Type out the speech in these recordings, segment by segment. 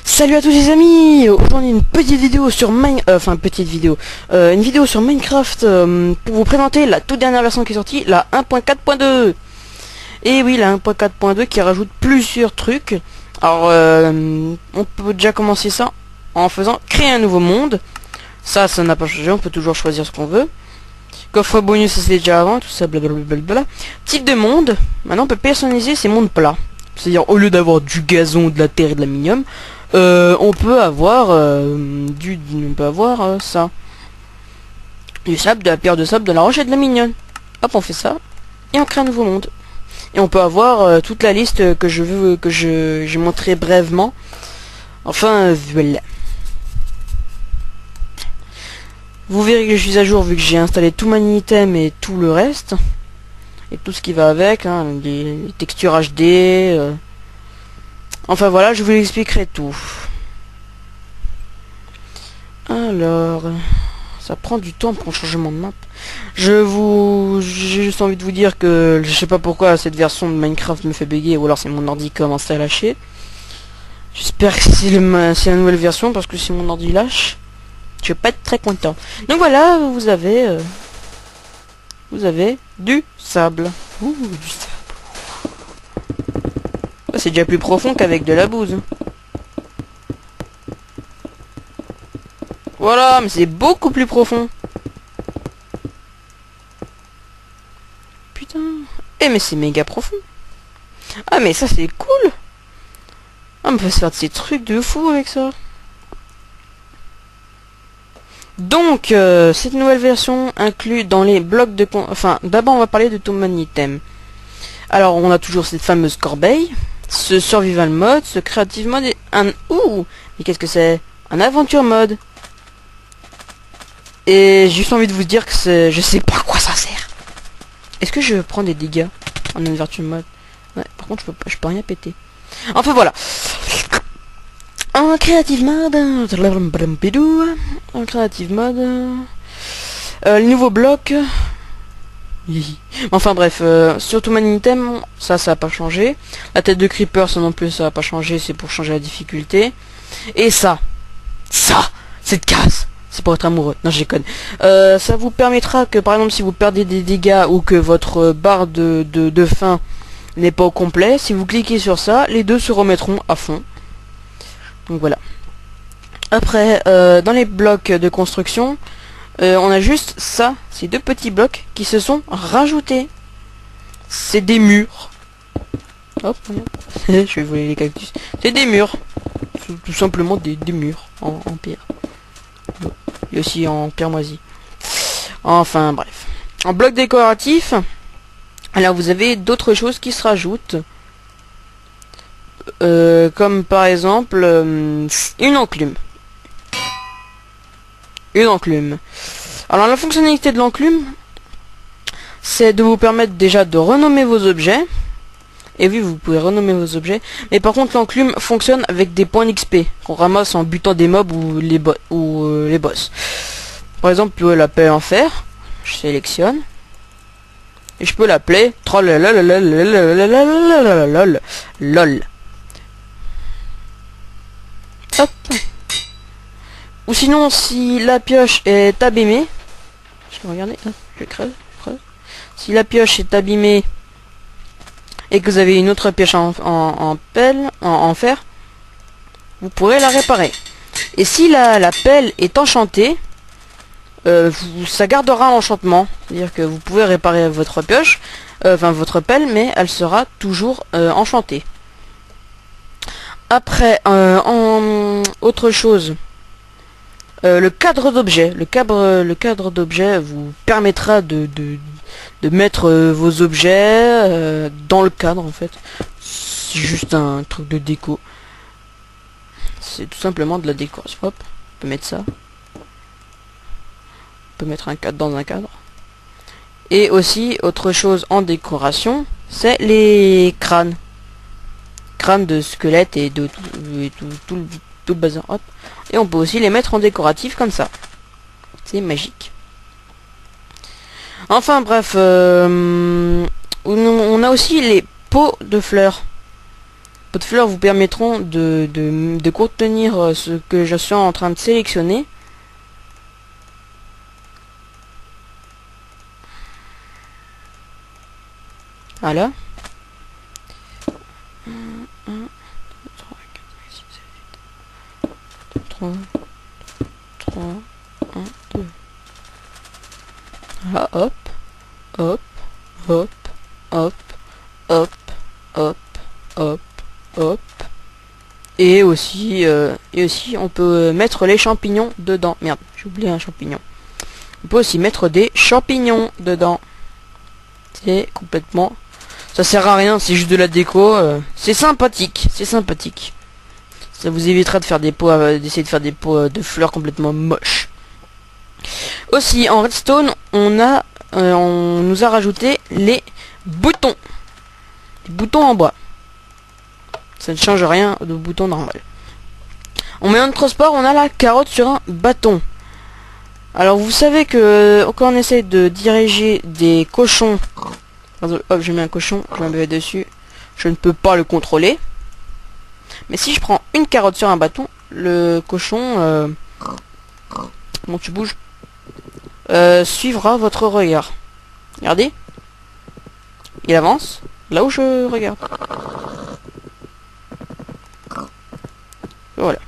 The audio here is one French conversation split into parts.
Salut à tous les amis, aujourd'hui une petite vidéo sur une vidéo sur Minecraft pour vous présenter la toute dernière version qui est sortie, la 1.4.2. Et oui, la 1.4.2 qui rajoute plusieurs trucs. Alors on peut déjà commencer ça en faisant créer un nouveau monde. Ça n'a pas changé, on peut toujours choisir ce qu'on veut. Coffre bonus, ça c'était déjà avant, tout ça blablabla. Type de monde, maintenant on peut personnaliser ces mondes plats. C'est-à-dire au lieu d'avoir du gazon, de la terre et de l'aluminium, on peut avoir ça, du sable, de la pierre de sable, de la roche et de l'aluminium. Hop, on fait ça et on crée un nouveau monde. Et on peut avoir toute la liste que je veux, que j'ai montré brièvement. Enfin voilà. Vous verrez que je suis à jour vu que j'ai installé tout mon item et tout le reste et tout ce qui va avec, hein, les textures HD. Enfin voilà, je vous expliquerai tout. Alors, ça prend du temps pour un changement de map. J'ai juste envie de vous dire que je sais pas pourquoi cette version de Minecraft me fait bugger, ou alors c'est mon ordi qui commence à lâcher. J'espère que c'est la nouvelle version, parce que si mon ordi lâche, je vais pas être très content. Donc voilà, vous avez du sable. Ouh, du sable. C'est déjà plus profond qu'avec de la bouse. Voilà, mais c'est beaucoup plus profond. Putain. Eh mais c'est méga profond. Ah mais ça c'est cool. Ah, on peut se faire de ces trucs de fou avec ça. Donc cette nouvelle version inclut dans les blocs de enfin d'abord on va parler de tout mon item. Alors on a toujours cette fameuse corbeille, ce survival mode, ce creative mode et un mais qu'est-ce que c'est? Un aventure mode. Et j'ai juste envie de vous dire que je sais pas à quoi ça sert. Est-ce que je prends des dégâts en aventure mode? Ouais, par contre je peux rien péter. Enfin voilà. En creative mode, le nouveau bloc. Enfin bref, surtout mon item, ça a pas changé. La tête de creeper, ça non plus, ça a pas changé, c'est pour changer la difficulté. Et ça, cette case, c'est pour être amoureux. Non, je déconne. Ça vous permettra que, par exemple, si vous perdez des dégâts ou que votre barre de faim n'est pas au complet, si vous cliquez sur ça, les deux se remettront à fond. Donc voilà. Après, dans les blocs de construction, on a juste ça, ces deux petits blocs qui se sont rajoutés. C'est des murs. Hop, je vais voler les cactus. C'est des murs. Tout simplement des murs en pierre. Et aussi en pierre moisie. Enfin bref. En bloc décoratif, alors vous avez d'autres choses qui se rajoutent. Comme par exemple une enclume. Alors la fonctionnalité de l'enclume, c'est de vous permettre déjà de renommer vos objets. Et oui, vous pouvez renommer vos objets. Mais par contre, l'enclume fonctionne avec des points d'XP qu'on ramasse en butant des mobs ou les boss. Par exemple, je peux l'appeler en fer. Je sélectionne. Et je peux l'appeler LOL. Hop. Ou sinon, si la pioche est abîmée, je vais regarder, je creuse. Si la pioche est abîmée et que vous avez une autre pioche en fer, vous pourrez la réparer. Et si la pelle est enchantée, ça gardera l'enchantement. C'est-à-dire que vous pouvez réparer votre pioche, votre pelle, mais elle sera toujours enchantée. Après, autre chose. Le cadre d'objet. Le cadre d'objet vous permettra de mettre vos objets dans le cadre en fait. C'est juste un truc de déco. C'est tout simplement de la décoration. Hop, on peut mettre ça. peut mettre un cadre dans un cadre. Et aussi, autre chose en décoration, c'est les crânes. Crânes de squelettes et de tout le bazar. Hop. Et on peut aussi les mettre en décoratif comme ça. C'est magique. Enfin bref, on a aussi les pots de fleurs. Les pots de fleurs vous permettront de contenir ce que je suis en train de sélectionner. Voilà. 1, 2, 3, 4, 5, 6, 7, 8, 3, 1, 2. Voilà, hop, hop, hop, hop, hop, hop, hop, hop. Et aussi on peut mettre les champignons dedans. Merde, j'ai oublié un champignon. On peut aussi mettre des champignons dedans. C'est complètement... Ça sert à rien, c'est juste de la déco. C'est sympathique, c'est sympathique. Ça vous évitera de faire des pots, d'essayer de faire des pots de fleurs complètement moches. Aussi en redstone, on nous a rajouté les boutons. Les boutons en bois. Ça ne change rien de bouton normal. En moyen de transport, on a la carotte sur un bâton. Alors vous savez que quand on essaie de diriger des cochons, hop, je mets un cochon, je mets dessus, je ne peux pas le contrôler. Mais si je prends une carotte sur un bâton, le cochon, bon tu bouges, suivra votre regard. Regardez, il avance là où je regarde. Voilà.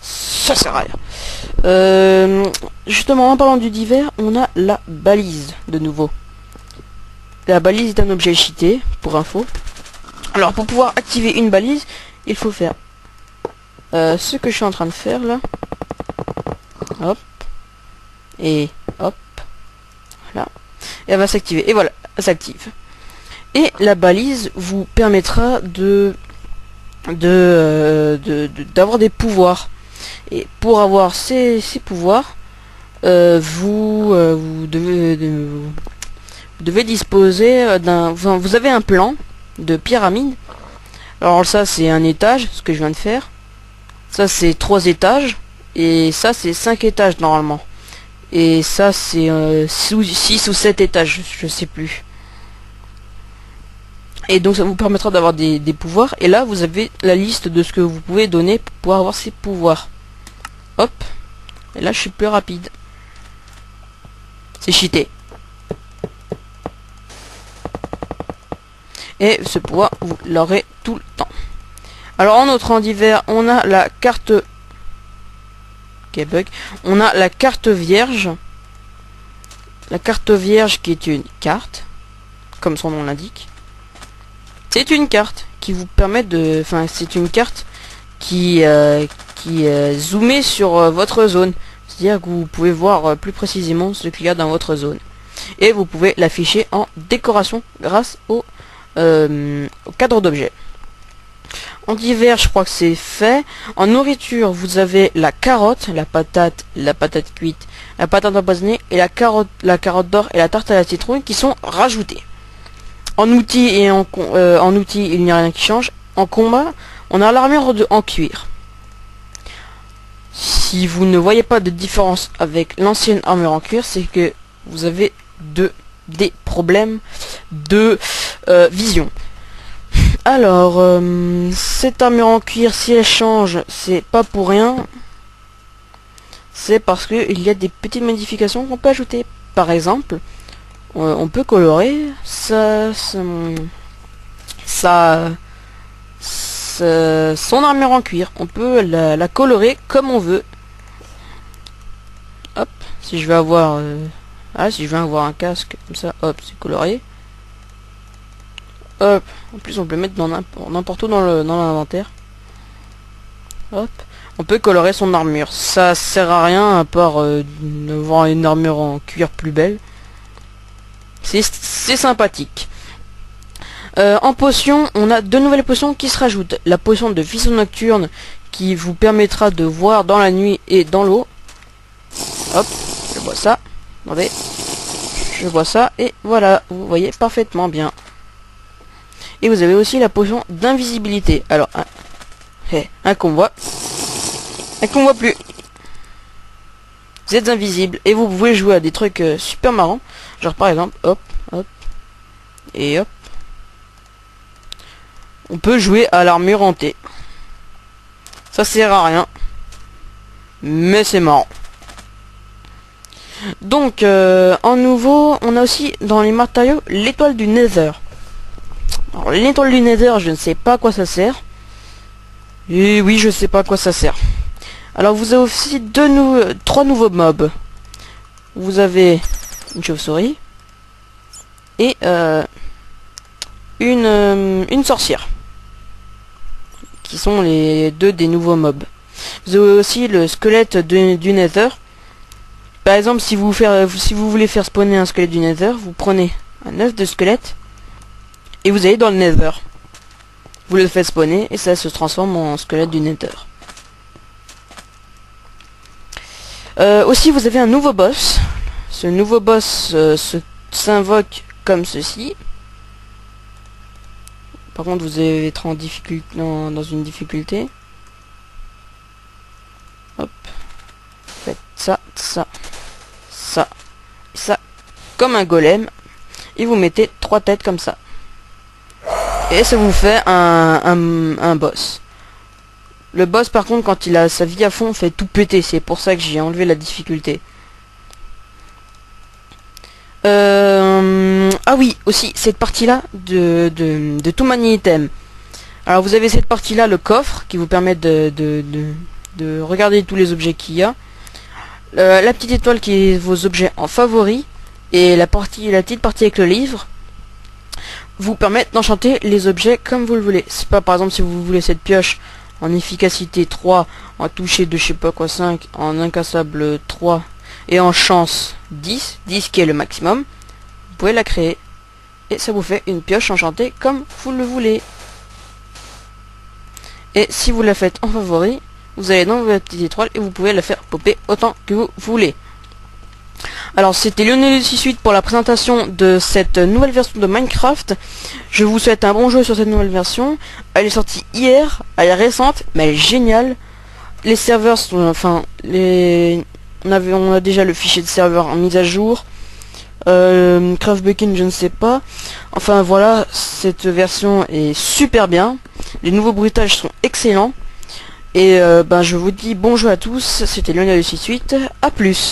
Ça sert à rien. Justement, en parlant du divers, on a la balise de nouveau. La balise est un objet cheaté, pour info. Alors, pour pouvoir activer une balise, il faut faire ce que je suis en train de faire là. Hop. Et hop. Voilà. Et elle va s'activer. Et voilà, elle s'active. Et la balise vous permettra d'avoir des pouvoirs. Et pour avoir ces pouvoirs, vous devez disposer d'un... Enfin, vous avez un plan de pyramide. Alors ça c'est un étage, ce que je viens de faire. Ça c'est 3 étages. Et ça c'est 5 étages normalement. Et ça c'est 6 ou 7 étages, je sais plus. Et donc ça vous permettra d'avoir des pouvoirs. Et là vous avez la liste de ce que vous pouvez donner pour pouvoir avoir ces pouvoirs. Hop. Et là je suis plus rapide. C'est cheaté. Et ce pouvoir vous l'aurez tout le temps. Alors en autre en divers, on a la carte... Ok, bug. On a la carte vierge. La carte vierge qui est une carte, comme son nom l'indique. C'est une carte qui vous permet de... Enfin, c'est une carte qui zoomée sur votre zone. C'est-à-dire que vous pouvez voir plus précisément ce qu'il y a dans votre zone. Et vous pouvez l'afficher en décoration grâce au cadre d'objet. En divers, je crois que c'est fait. En nourriture, vous avez la carotte, la patate cuite, la patate empoisonnée et la carotte d'or et la tarte à la citrouille qui sont rajoutées. En outils et en outils, il n'y a rien qui change. En combat, on a l'armure en cuir. Si vous ne voyez pas de différence avec l'ancienne armure en cuir, c'est que vous avez des problèmes de vision. Alors, cette armure en cuir, si elle change, c'est pas pour rien. C'est parce que il y a des petites modifications qu'on peut ajouter. Par exemple, on peut colorer son armure en cuir. On peut la colorer comme on veut. Hop, si je veux avoir si je veux avoir un casque comme ça, hop, c'est coloré. Hop, en plus on peut le mettre dans n'importe où dans l'inventaire. Hop, on peut colorer son armure. Ça sert à rien à part d'avoir une armure en cuir plus belle. C'est sympathique. En potion, on a 2 nouvelles potions qui se rajoutent. La potion de vision nocturne qui vous permettra de voir dans la nuit et dans l'eau. Hop, je bois ça. Attendez. Je bois ça et voilà, vous voyez parfaitement bien. Et vous avez aussi la potion d'invisibilité. Alors, un qu'on voit. Un qu'on voit plus. Vous êtes invisible et vous pouvez jouer à des trucs super marrants. Genre par exemple, hop, hop, et hop. On peut jouer à l'armure hantée. Ça sert à rien. Mais c'est marrant. Donc, en nouveau, on a aussi dans les matériaux l'étoile du Nether. Alors, l'étoile du Nether, je ne sais pas à quoi ça sert. Et oui, je sais pas à quoi ça sert. Alors, vous avez aussi trois nouveaux mobs. Vous avez une chauve-souris et une sorcière, qui sont les deux des nouveaux mobs. Vous avez aussi le squelette du Nether. Par exemple, si vous voulez faire spawner un squelette du Nether, vous prenez un œuf de squelette et vous allez dans le Nether. Vous le faites spawner et ça se transforme en squelette du Nether. Aussi, vous avez un nouveau boss. Ce nouveau boss s'invoque comme ceci. Par contre, vous allez être en difficulté, dans une difficulté. Hop. Faites ça, ça, ça, ça, comme un golem. Et vous mettez 3 têtes comme ça. Et ça vous fait un boss. Le boss, par contre, quand il a sa vie à fond, fait tout péter. C'est pour ça que j'ai enlevé la difficulté. Ah oui, aussi, cette partie-là de tout many item. Alors, vous avez cette partie-là, le coffre, qui vous permet de regarder tous les objets qu'il y a. La petite étoile qui est vos objets en favori. Et la petite partie avec le livre vous permettent d'enchanter les objets comme vous le voulez. C'est pas, par exemple, si vous voulez cette pioche en efficacité 3, en toucher de je sais pas quoi 5, en incassable 3 et en chance 10 qui est le maximum, vous pouvez la créer et ça vous fait une pioche enchantée comme vous le voulez. Et si vous la faites en favori, vous allez dans votre petite étoile et vous pouvez la faire popper autant que vous voulez. Alors, c'était Lionel68 pour la présentation de cette nouvelle version de Minecraft. Je vous souhaite un bon jeu sur cette nouvelle version. Elle est sortie hier, elle est récente, mais elle est géniale. Les serveurs sont, enfin, on a déjà le fichier de serveur en mise à jour. Craftbreaking, je ne sais pas. Enfin voilà, cette version est super bien. Les nouveaux bruitages sont excellents. Et je vous dis bonjour à tous. C'était Lionel68. À plus.